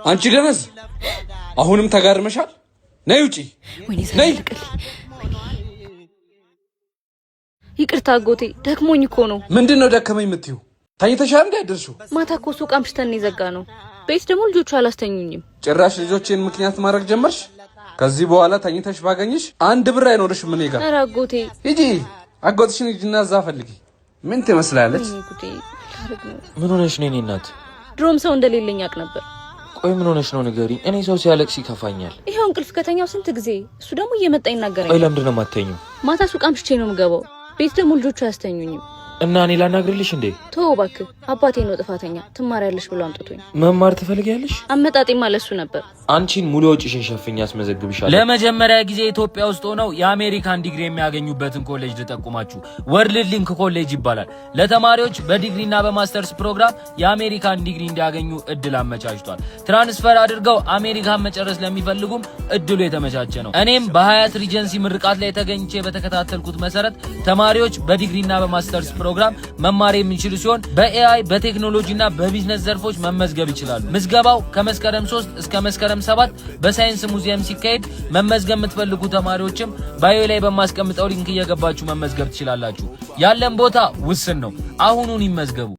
አንቺ ደነዝ አሁንም ተጋርመሻል። ነይ ውጪ ነይ። ይቅርታ አጎቴ ደክሞኝ እኮ ነው። ምንድነው ደከመኝ የምትይው? ታኝተሻል እንዴ? አደርሹ ማታ እኮ ሱቅ አምሽተን ይዘጋ ነው። ቤት ደግሞ ልጆቹ አላስተኙኝም። ጭራሽ ልጆቼን ምክንያት ማድረግ ጀመርሽ። ከዚህ በኋላ ታኝተሽ ባገኝሽ አንድ ብር አይኖርሽም እኔ ጋር። ኧረ አጎቴ ሂጂ፣ አጎትሽን ሂጂና እዛ ፈልጊ። ምን ትመስላለች? ምን ሆነሽ ነው? እኔ እናት ድሮም ሰው እንደሌለኝ አቅ ነበር። ቆይ ምን ሆነሽ ነው ንገሪ። እኔ ሰው ሲያለቅስ ይከፋኛል። ይሄው እንቅልፍ ከተኛው ስንት ጊዜ እሱ ደግሞ እየመጣ ይናገረኛል። ቆይ ለምንድን ነው የማትተኙው? ማታ ሱቅ አምሽቼ ነው የምገባው። ቤት ደግሞ ልጆቹ አያስተኙኝም። እና እኔ ላናግርልሽ እንዴ? ተው እባክህ፣ አባቴ ነው ጥፋተኛ። ትማሪያለሽ ብሎ አምጥቶኝ። መማር ትፈልጊያለሽ? አመጣጤማ ለሱ ነበር። አንቺን ሙሉ ወጪሽን ሸፍኛ አስመዘግብሻለሁ። ለመጀመሪያ ጊዜ ኢትዮጵያ ውስጥ ሆነው የአሜሪካን ዲግሪ የሚያገኙበትን ኮሌጅ ልጠቁማችሁ። ወርልድ ሊንክ ኮሌጅ ይባላል። ለተማሪዎች በዲግሪና በማስተርስ ፕሮግራም የአሜሪካን ዲግሪ እንዲያገኙ እድል አመቻችቷል። ትራንስፈር አድርገው አሜሪካን መጨረስ ለሚፈልጉም እድሉ የተመቻቸ ነው። እኔም በሀያት ሪጀንሲ ምርቃት ላይ ተገኝቼ በተከታተልኩት መሰረት ተማሪዎች በዲግሪና በማስተርስ ፕሮግራም መማር የሚችሉ ሲሆን በኤአይ በቴክኖሎጂና በቢዝነስ ዘርፎች መመዝገብ ይችላሉ። ምዝገባው ከመስከረም 3 እስከ መስከረም 7 በሳይንስ ሙዚየም ሲካሄድ መመዝገብ የምትፈልጉ ተማሪዎችም ባዮ ላይ በማስቀምጠው ሊንክ እየገባችሁ መመዝገብ ትችላላችሁ። ያለን ቦታ ውስን ነው። አሁኑን ይመዝገቡ።